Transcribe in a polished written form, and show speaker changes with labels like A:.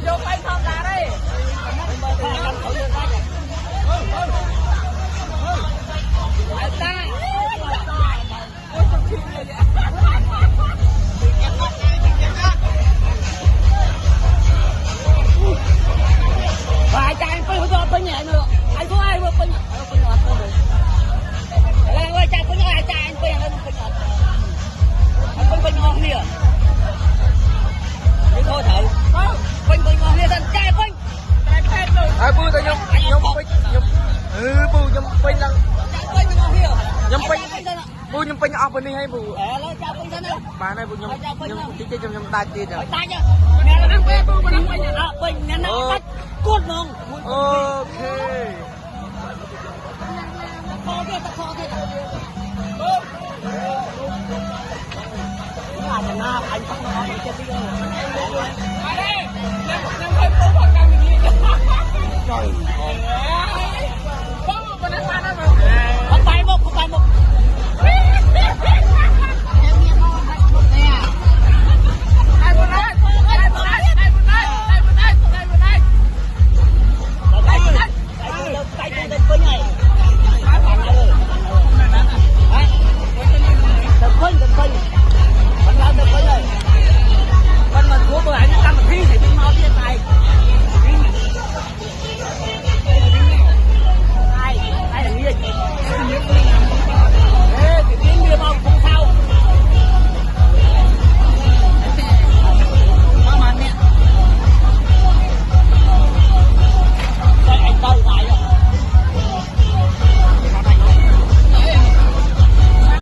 A: vô quay thong cả đấy vài chai phải hỗ trợ nhẹ nữa anh có ai vừa pin là ơi chai pin ai chai anh pin lên pin ngon nè đi thôi thử pin ngon nè anh chai pin ai bui tao nhom pin bui nhom pin lần pin ngon nè nhom pin bui nhom pin ở bên đây hay bui lo chai pin thế này bà này bui nhom tí nhom tay kia rồi tay nha nè là ăn pin bui mình pin pin nè nó cốt mông ok kho kia ta kho kia là na anh không nói gì cho biết rồi ở đây em hơi cố vào cam gì trời